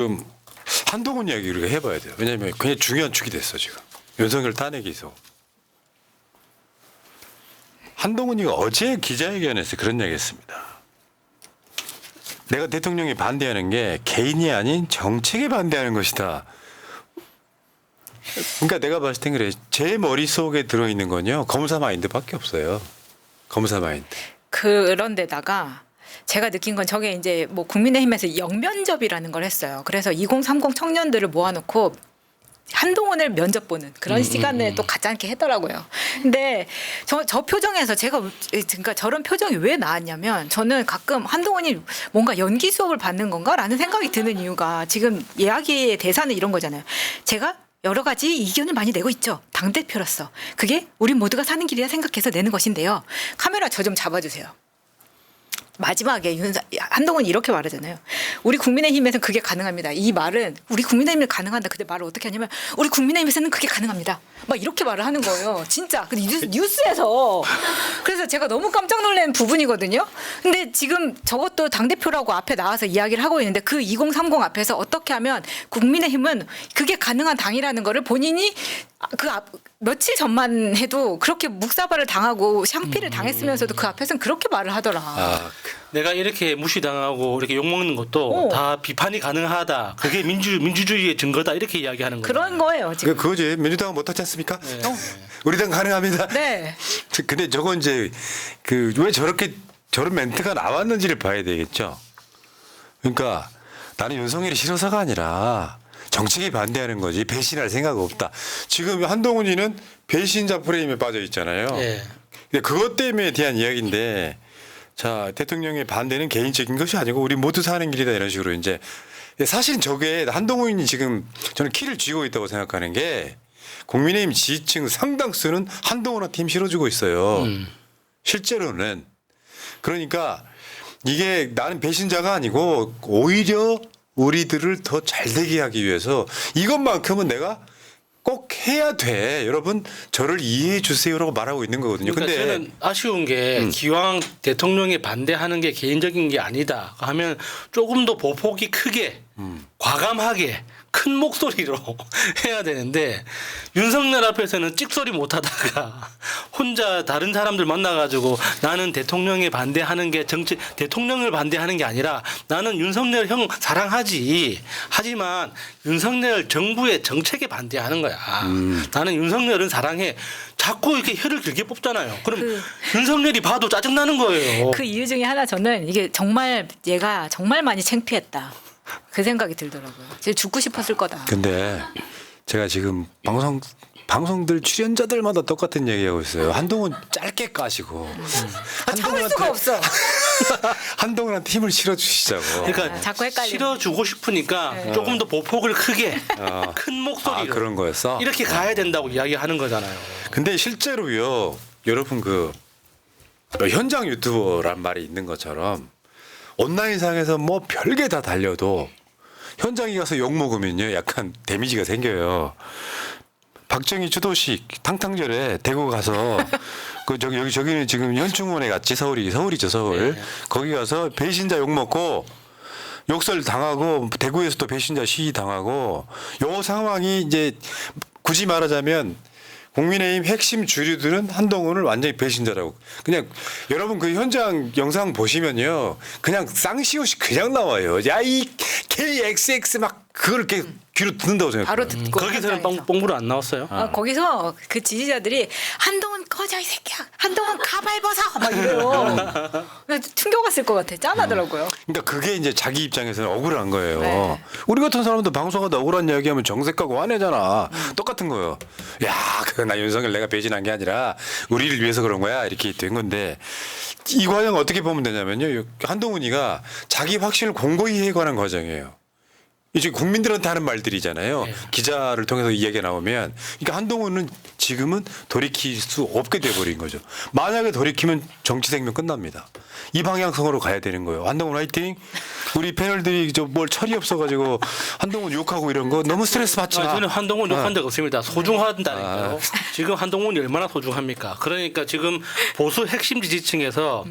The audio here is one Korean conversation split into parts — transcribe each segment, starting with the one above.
지금 한동훈 이야기 우리가 해봐야 돼요. 왜냐하면 굉장히 중요한 축이 됐어 지금. 윤석열 탄핵에서. 한동훈이가 어제 기자회견에서 그런 얘기했습니다. 내가 대통령이 반대하는 게 개인이 아닌 정책에 반대하는 것이다. 그러니까 내가 봤을 땐 그래. 제 머릿속에 들어있는 건요. 검사 마인드밖에 없어요. 검사 마인드. 그런데다가 제가 느낀 건 저게 이제 뭐 국민의힘에서 영면접이라는 걸 했어요. 그래서 2030 청년들을 모아놓고 한동훈을 면접 보는 그런 시간을 또 가지 않게 하더라고요. 근데 저 표정에서 제가 그러니까 저런 표정이 왜 나왔냐면 저는 가끔 한동훈이 뭔가 연기 수업을 받는 건가라는 생각이 드는 이유가 지금 이야기의 대사는 이런 거잖아요. 제가 여러 가지 이견을 많이 내고 있죠. 당대표로서. 그게 우리 모두가 사는 길이라 생각해서 내는 것인데요. 카메라 저 좀 잡아주세요. 마지막에 한동훈이 이렇게 말하잖아요. 우리 국민의힘에서는 그게 가능합니다. 이 말은 우리 국민의힘에 가능한다. 근데 말을 어떻게 하냐면 우리 국민의힘에서는 그게 가능합니다. 막 이렇게 말을 하는 거예요. 진짜. 근데 뉴스에서. 그래서 제가 너무 깜짝 놀란 부분이거든요. 근데 지금 저것도 당대표라고 앞에 나와서 이야기를 하고 있는데 그 2030 앞에서 어떻게 하면 국민의힘은 그게 가능한 당이라는 거를 본인이 며칠 전만 해도 그렇게 묵사발을 당하고 샹피를 당했으면서도 그 앞에서는 그렇게 말을 하더라. 내가 이렇게 무시당하고 이렇게 욕먹는 것도 다 비판이 가능하다. 그게 민주주의의 증거다. 이렇게 이야기하는 거예요. 그런 거예요. 지금. 그거지. 민주당은 못하지 않습니까? 네. 우리 당 가능합니다. 네. 근데 저건 이제 왜 저런 멘트가 나왔는지를 봐야 되겠죠. 그러니까 나는 윤석열이 싫어서가 아니라 정책에 반대하는 거지 배신할 생각 없다. 지금 한동훈이는 배신자 프레임에 빠져 있잖아요. 네. 근데 그것 때문에 대한 이야기인데 자 대통령의 반대는 개인적인 것이 아니고 우리 모두 사는 길이다 이런 식으로 이제 사실은 저게 한동훈이 지금 저는 키를 쥐고 있다고 생각하는 게 국민의힘 지지층 상당수는 한동훈한테 힘 실어주고 있어요. 실제로는. 그러니까 이게 나는 배신자가 아니고 오히려 우리들을 더 잘되게 하기 위해서 이것만큼은 내가 꼭 해야 돼. 여러분 저를 이해해 주세요라고 말하고 있는 거거든요. 그러니까 근데 저는 아쉬운 게 기왕 대통령이 반대하는 게 개인적인 게 아니다 하면 조금 더 보폭이 크게 과감하게 큰 목소리로 해야 되는데 윤석열 앞에서는 찍소리 못하다가 혼자 다른 사람들 만나가지고 나는 대통령에 반대하는 게 대통령을 반대하는 게 아니라 나는 윤석열 형 사랑하지. 하지만 윤석열 정부의 정책에 반대하는 거야. 나는 윤석열은 사랑해. 자꾸 이렇게 혀를 길게 뽑잖아요. 그럼 윤석열이 봐도 짜증나는 거예요. 그 이유 중에 하나 저는 이게 정말 얘가 정말 많이 창피했다. 그 생각이 들더라고요. 진짜 죽고 싶었을 거다. 근데 제가 지금 방송들 출연자들마다 똑같은 얘기하고 있어요. 한동훈 짧게 까시고 참을 수가 없어. 한동훈한테 힘을 실어주시자고. 그러니까 자꾸 헷갈리네. 실어주고 싶으니까 조금 더 보폭을 크게 큰 목소리로 그런 거였어? 이렇게 가야 된다고 이야기하는 거잖아요. 근데 실제로요. 여러분 현장 유튜버란 말이 있는 것처럼 온라인상에서 뭐 별게 다 달려도 현장에 가서 욕 먹으면요. 약간 데미지가 생겨요. 박정희 추도식 탕탕절에 대구 가서 저기는 지금 현충원에 갔지 서울이죠 서울. 네. 거기 가서 배신자 욕 먹고 욕설 당하고 대구에서도 배신자 시위 당하고 요 상황이 이제 굳이 말하자면 국민의힘 핵심 주류들은 한동훈을 완전히 배신자라고. 그냥 여러분 그 현장 영상 보시면요. 그냥 쌍시옷이 그냥 나와요. 야 이 KXX 막 그걸 이렇게 귀로 듣는다고 생각해요. 바로 듣고 거기서는 현장에서. 뽕으로 안 나왔어요. 거기서 그 지지자들이 한동훈 꺼져 이 새끼야. 한동훈 가발 벗어 막 이래요. 충격왔을 것 같아. 짠하더라고요. 그러니까 그게 이제 자기 입장에서는 억울한 거예요. 네. 우리 같은 사람도 방송하다 억울한 이야기하면 정색하고 화내잖아. 똑같은 거예요. 야, 나 윤석열 내가 배신한 게 아니라 우리를 위해서 그런 거야. 이렇게 된 건데 이 과정 어떻게 보면 되냐면요. 한동훈이가 자기 확신을 공고히 해관한 과정이에요. 이제 국민들한테 하는 말들이잖아요. 네. 기자를 통해서 이야기가 나오면 그러니까 한동훈은 지금은 돌이킬 수 없게 돼버린 거죠. 만약에 돌이키면 정치 생명 끝납니다. 이 방향성으로 가야 되는 거예요. 한동훈 화이팅. 우리 패널들이 뭘 철이 없어가지고 한동훈 욕하고 이런 거 너무 스트레스 받지 마. 저는 한동훈 욕한 적 없습니다. 소중하다니까요. 지금 한동훈이 얼마나 소중합니까? 그러니까 지금 보수 핵심 지지층에서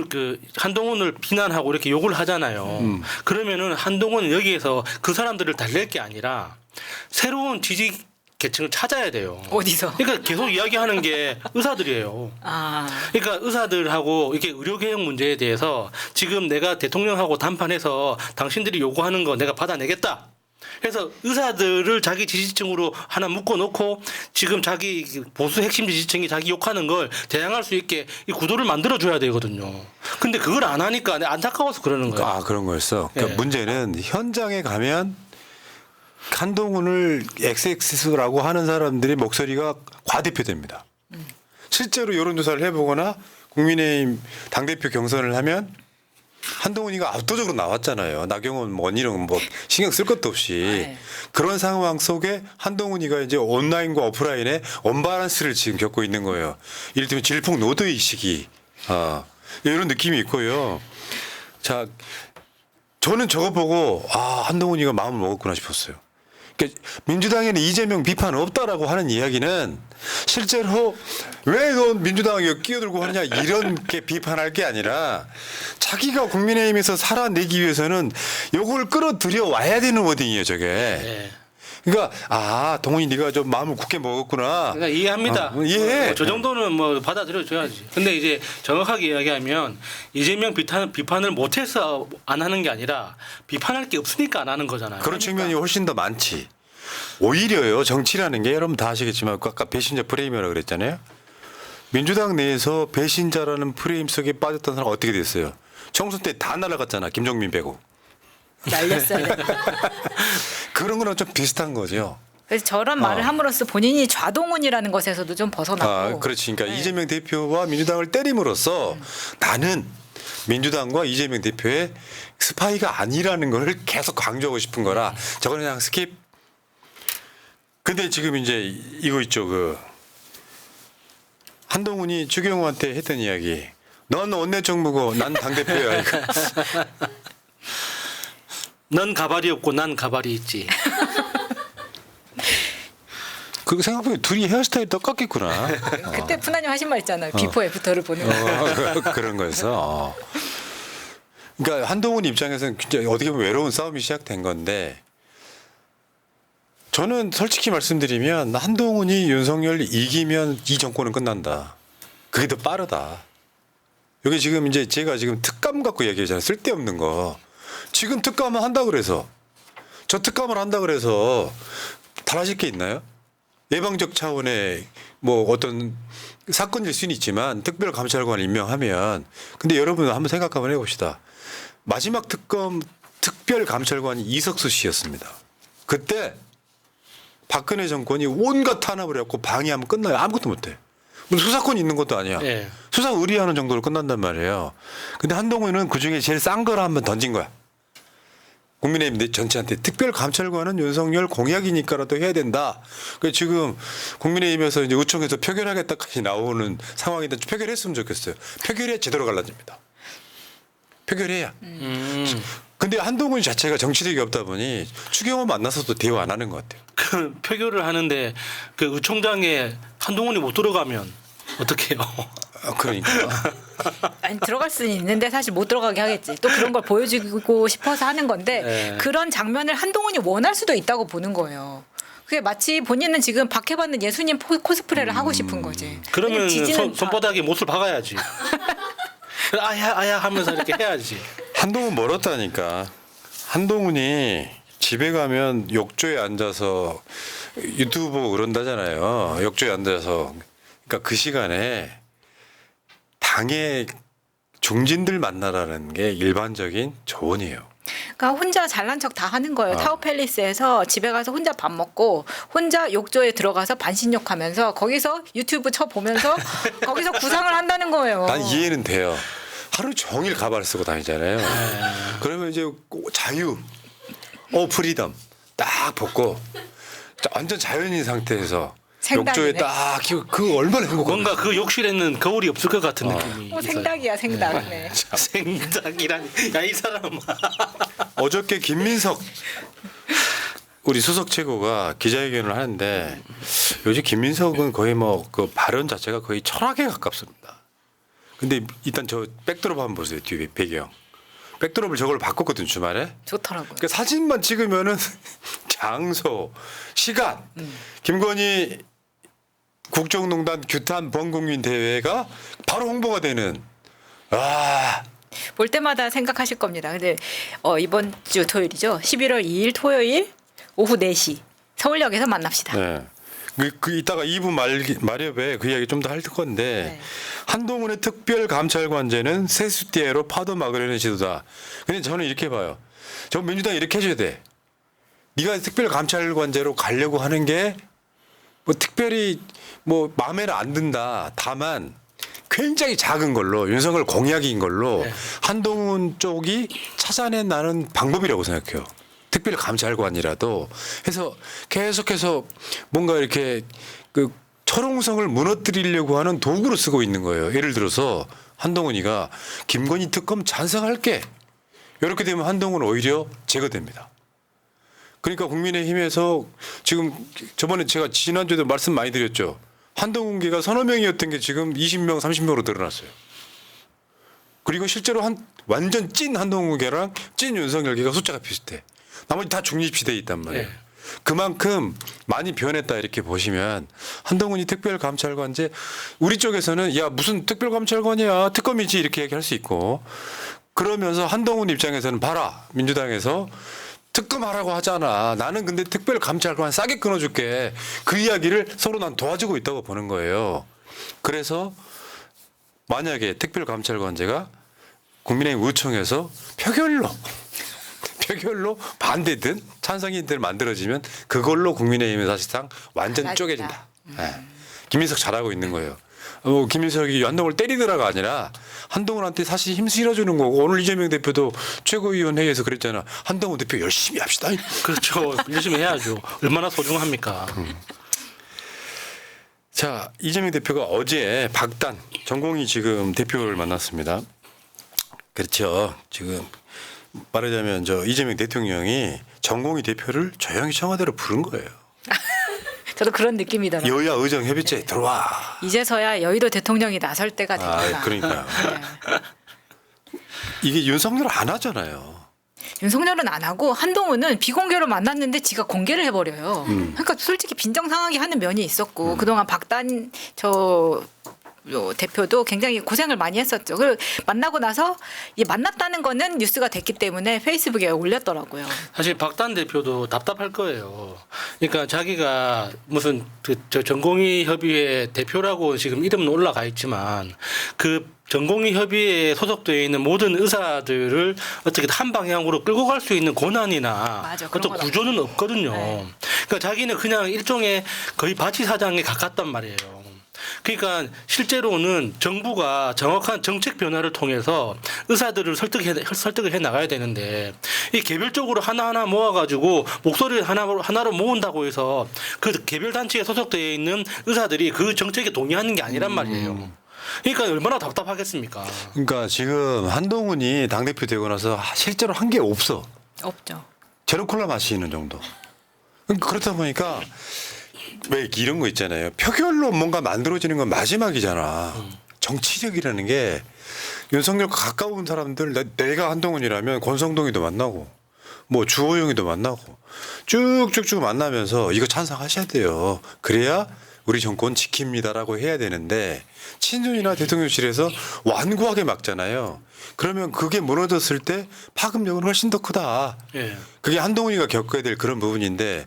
그 한동훈을 비난하고 이렇게 욕을 하잖아요. 그러면은 한동훈은 여기에서 그래서 그 사람들을 달랠 게 아니라 새로운 지지 계층을 찾아야 돼요. 어디서? 그러니까 계속 이야기하는 게 의사들이에요. 아. 그러니까 의사들하고 이렇게 의료개혁 문제에 대해서 지금 내가 대통령하고 담판해서 당신들이 요구하는 거 내가 받아내겠다. 그래서 의사들을 자기 지지층으로 하나 묶어놓고 지금 자기 보수 핵심 지지층이 자기 욕하는 걸 대항할 수 있게 이 구도를 만들어줘야 되거든요. 근데 그걸 안 하니까 안타까워서 그러는 거예요. 아 그런 거였어. 그러니까 예. 문제는 현장에 가면 한동훈을 XX라고 하는 사람들의 목소리가 과대표됩니다. 실제로 여론조사를 해보거나 국민의힘 당대표 경선을 하면 한동훈이가 압도적으로 나왔잖아요. 나경원 뭐 이런 뭐 신경 쓸 것도 없이 네. 그런 상황 속에 한동훈이가 이제 온라인과 오프라인의 언밸런스를 지금 겪고 있는 거예요. 이를테면 질풍노도의 시기 이런 느낌이 있고요. 자, 저는 저거 보고 한동훈이가 마음을 먹었구나 싶었어요. 그러니까 민주당에는 이재명 비판 없다라고 하는 이야기는 실제로 왜 너 민주당에 끼어들고 하냐 이런 게 비판할 게 아니라 자기가 국민의힘에서 살아내기 위해서는 요걸 끌어들여 와야 되는 워딩이에요 저게. 네. 그러니까 동훈이 네가 좀 마음을 굳게 먹었구나. 그러니까 이해합니다. 이해해. 저 정도는 뭐 받아들여줘야지. 근데 이제 정확하게 이야기하면 이재명 비판을 못해서 안 하는 게 아니라 비판할 게 없으니까 안 하는 거잖아요. 그런 측면이 훨씬 더 많지. 오히려요 정치라는 게 여러분 다 아시겠지만 아까 배신자 프레임이라고 그랬잖아요. 민주당 내에서 배신자라는 프레임 속에 빠졌던 사람 어떻게 됐어요? 총선 때 다 날아갔잖아. 김종민 빼고. 날렸어요. 그런 거랑 좀 비슷한 거죠. 그래서 저런 말을 함으로써 본인이 좌동훈이라는 것에서도 좀 벗어나고. 그렇지. 그러니까 네. 이재명 대표와 민주당을 때림으로써 나는 민주당과 이재명 대표의 스파이가 아니라는 걸 계속 강조하고 싶은 거라 저거는 그냥 스킵. 근데 지금 이제 이거 있죠. 한동훈이 추경호한테 했던 이야기. 넌 원내정무고 난 당대표야. 이거. 넌 가발이 없고 난 가발이 있지. 그거 생각해보면 둘이 헤어스타일이 똑같겠구나. 그때 푸나님 하신 말 있잖아요. 비포 애프터를 보는 거. 그런 거였어. 그러니까 한동훈 입장에서는 진짜 어떻게 보면 외로운 싸움이 시작된 건데 저는 솔직히 말씀드리면 한동훈이 윤석열 이기면 이 정권은 끝난다. 그게 더 빠르다. 여기 지금 이제 제가 지금 특감 갖고 얘기하잖아요. 쓸데없는 거. 지금 특감을 한다 그래서 저 특감을 한다 그래서 달라질 게 있나요? 예방적 차원의 뭐 어떤 사건일 수는 있지만 특별감찰관을 임명하면 근데 여러분 한번 생각 한번 해봅시다. 마지막 특검 특별감찰관이 이석수 씨였습니다. 그때 박근혜 정권이 온갖 탄압을 해갖고 방해하면 끝나요. 아무것도 못해. 무슨 수사권이 있는 것도 아니야. 네. 수사 의뢰하는 정도로 끝난단 말이에요. 근데 한동훈은 그중에 제일 싼 거를 한번 던진 거야. 국민의힘 전체한테 특별감찰관은 윤석열 공약이니까라도 해야 된다. 그래서 지금 국민의힘에서 이제 의총에서 표결하겠다까지 나오는 상황인데 표결했으면 좋겠어요. 표결해야 제대로 갈라집니다. 표결해야. 근데 한동훈 자체가 정치력이 없다 보니 추경호 만나서도 대화 안 하는 것 같아요. 그 표결을 하는데 그 의총장에 한동훈이 못 들어가면 어떡해요? 그러니까. 아니 들어갈 수는 있는데 사실 못 들어가게 하겠지. 또 그런 걸 보여주고 싶어서 하는 건데 네. 그런 장면을 한동훈이 원할 수도 있다고 보는 거예요. 그게 마치 본인은 지금 박해받는 예수님 코스프레를 하고 싶은 거지. 그러면 왜냐면 지지는 손바닥에 못을 박아야지. 아야 하면서 이렇게 해야지. 한동훈 멀었다니까. 한동훈이 집에 가면 욕조에 앉아서 유튜브 보고 그런다잖아요. 욕조에 앉아서. 그러니까 그 시간에 당의 중진들 만나라는 게 일반적인 조언이에요. 그러니까 혼자 잘난 척 다 하는 거예요. 타워팰리스에서 집에 가서 혼자 밥 먹고 혼자 욕조에 들어가서 반신욕하면서 거기서 유튜브 쳐 보면서 거기서 구상을 한다는 거예요. 난 이해는 돼요. 하루 종일 가발을 쓰고 다니잖아요. 그러면 이제 자유, 프리덤 딱 벗고 완전 자연인 상태에서 생닭이네. 욕조에 딱 그 얼마나 행복한 뭔가 그 욕실에는 거울이 없을 것 같은 느낌이. 있어요. 생닭이야 생닭. 네. 생닭이라니. 야 이 사람. 어저께 김민석 우리 수석 최고가 기자회견을 하는데 요즘 김민석은 거의 뭐 그 발언 자체가 거의 철학에 가깝습니다. 근데 일단 저 백드롭 한번 보세요. 뒤에 배경. 백드롭을 저걸 바꿨거든 주말에. 좋더라고요. 그러니까 사진만 찍으면은 장소, 시간, 김건희 국정농단 규탄 범국민 대회가 바로 홍보가 되는. 아, 볼 때마다 생각하실 겁니다. 근데 이번 주 토요일이죠. 11월 2일 토요일 오후 4시 서울역에서 만납시다. 네. 그 이따가 2부 말엽에 그 이야기 좀 더 할 건데 네. 한동훈의 특별감찰관제는 세수대로 파도 막으려는 시도다. 근데 저는 이렇게 봐요. 저 민주당 이렇게 해줘야 돼. 네가 특별감찰관제로 가려고 하는 게 뭐 특별히 뭐 마음에는 안 든다. 다만 굉장히 작은 걸로 윤석열 공약인 걸로 네. 한동훈 쪽이 찾아낸 나는 방법이라고 생각해요. 특별감찰관이라도 해서 계속해서 뭔가 이렇게 그 철옹성을 무너뜨리려고 하는 도구로 쓰고 있는 거예요. 예를 들어서 한동훈이가 김건희 특검 찬성할게. 이렇게 되면 한동훈은 오히려 제거됩니다. 그러니까 국민의힘에서 지금 저번에 제가 지난주에도 말씀 많이 드렸죠. 한동훈계가 서너 명이었던 게 지금 20명, 30명으로 늘어났어요. 그리고 실제로 완전 찐 한동훈계랑 찐 윤석열계가 숫자가 비슷해. 나머지 다 중립시대에 있단 말이에요. 네. 그만큼 많이 변했다 이렇게 보시면 한동훈이 특별감찰관제 우리 쪽에서는 야 무슨 특별감찰관이야 특검이지 이렇게 얘기할 수 있고 그러면서 한동훈 입장에서는 봐라 민주당에서 특검하라고 하잖아. 나는 근데 특별감찰관 싸게 끊어줄게. 그 이야기를 서로 난 도와주고 있다고 보는 거예요. 그래서 만약에 특별감찰관제가 국민의힘 의총에서 표결로 반대든 찬성이든 만들어지면 그걸로 국민의힘은 사실상 완전 달라진다. 쪼개진다. 네. 김인석 잘하고 있는 거예요. 김인석이 한동훈을 때리더라가 아니라 한동훈한테 사실 힘 실어주는 거고 오늘 이재명 대표도 최고위원 회의에서 그랬잖아. 한동훈 대표 열심히 합시다. 그렇죠. 열심히 해야죠. 얼마나 소중합니까? 자, 이재명 대표가 어제 박단 전공희 지금 대표를 만났습니다. 그렇죠. 지금 말하자면 이재명 대통령이 전공희 대표를 조용히 청와대로 부른 거예요. 저도 그런 느낌이더라고요. 여야 의정 협의체에 들어와. 이제서야 여의도 대통령이 나설 때가 됐구나. 그러니까요. 네. 이게 윤석열 안 하잖아요. 윤석열은 안 하고 한동훈은 비공개로 만났는데 지가 공개를 해버려요. 그러니까 솔직히 빈정상하게 하는 면이 있었고 그동안 박단 대표도 굉장히 고생을 많이 했었죠. 그리고 만나고 나서 이제 만났다는 거는 뉴스가 됐기 때문에 페이스북에 올렸더라고요. 사실 박단 대표도 답답할 거예요. 그러니까 자기가 무슨 저 전공의 협의회 대표라고 지금 이름은 올라가 있지만 그 전공의 협의회에 소속되어 있는 모든 의사들을 어떻게 한 방향으로 끌고 갈 수 있는 권한이나 맞아, 그런 어떤 건 구조는 없거든요. 네. 그러니까 자기는 그냥 일종의 거의 바치 사장에 가깝단 말이에요. 그러니까 실제로는 정부가 정확한 정책 변화를 통해서 의사들을 설득을 해 나가야 되는데 이 개별적으로 하나하나 모아가지고 목소리를 하나로 모은다고 해서 그 개별 단체에 소속되어 있는 의사들이 그 정책에 동의하는 게 아니란 말이에요. 그러니까 얼마나 답답하겠습니까? 그러니까 지금 한동훈이 당대표 되고 나서 실제로 한 게 없어. 없죠. 제로콜라 마시는 정도. 그렇다 보니까 왜 이런 거 있잖아요. 표결로 뭔가 만들어지는 건 마지막이잖아. 정치력이라는 게 윤석열과 가까운 사람들 내가 한동훈이라면 권성동이도 만나고 뭐 주호영이도 만나고 쭉쭉쭉 만나면서 이거 찬성하셔야 돼요. 그래야 우리 정권 지킵니다라고 해야 되는데 친윤이나 대통령실에서 완고하게 막잖아요. 그러면 그게 무너졌을 때 파급력은 훨씬 더 크다. 예. 그게 한동훈이가 겪어야 될 그런 부분인데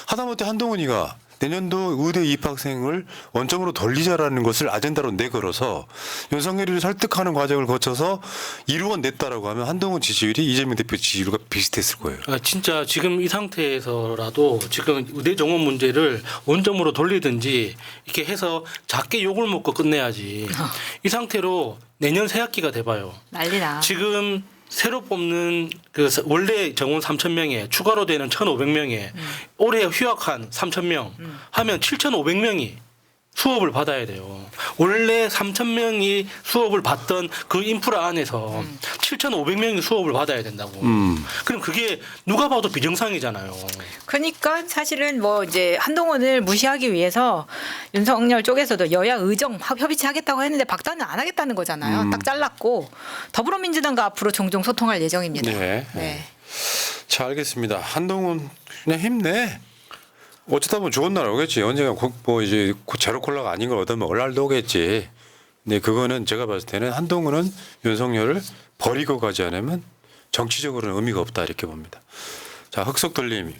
하다못해 한동훈이가 내년도 의대 입학생을 원점으로 돌리자라는 것을 아젠다로 내걸어서 윤석열이를 설득하는 과정을 거쳐서 이루어냈다라고 하면 한동훈 지지율이 이재명 대표 지지율과 비슷했을 거예요. 진짜 지금 이 상태에서라도 지금 의대 정원 문제를 원점으로 돌리든지 이렇게 해서 작게 욕을 먹고 끝내야지. 이 상태로 내년 새학기가 돼봐요. 난리나. 지금 새로 뽑는 그 원래 정원 3,000명에 추가로 되는 1,500명에 올해 휴학한 3,000명 하면 7,500명이 수업을 받아야 돼요. 원래 3,000명이 수업을 받던 그 인프라 안에서 7,500명이 수업을 받아야 된다고. 그럼 그게 누가 봐도 비정상이잖아요. 그러니까 사실은 뭐 이제 한동훈을 무시하기 위해서 윤석열 쪽에서도 여야 의정 협의체 하겠다고 했는데 박단은 안 하겠다는 거잖아요. 딱 잘랐고 더불어민주당과 앞으로 종종 소통할 예정입니다. 네. 네. 자, 알겠습니다. 한동훈 그냥 힘내. 어쩌다 보면 좋은 날 오겠지. 언젠가 뭐 이제 제로 콜라가 아닌 걸 얻어먹을 날도 오겠지. 근데 그거는 제가 봤을 때는 한동훈은 윤석열을 버리고 가지 않으면 정치적으로는 의미가 없다 이렇게 봅니다. 자, 흑석돌림.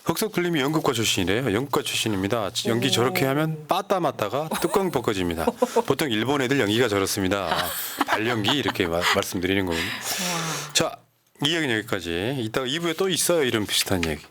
흑석돌림이 연극과 출신이래요. 연극과 출신입니다. 연기 저렇게 하면 빠따 맞다가 뚜껑 벗겨집니다. 보통 일본 애들 연기가 저렇습니다. 발연기 이렇게 말씀드리는 거군요. 자, 이 얘기는 여기까지. 이따가 2부에 또 있어요. 이런 비슷한 얘기.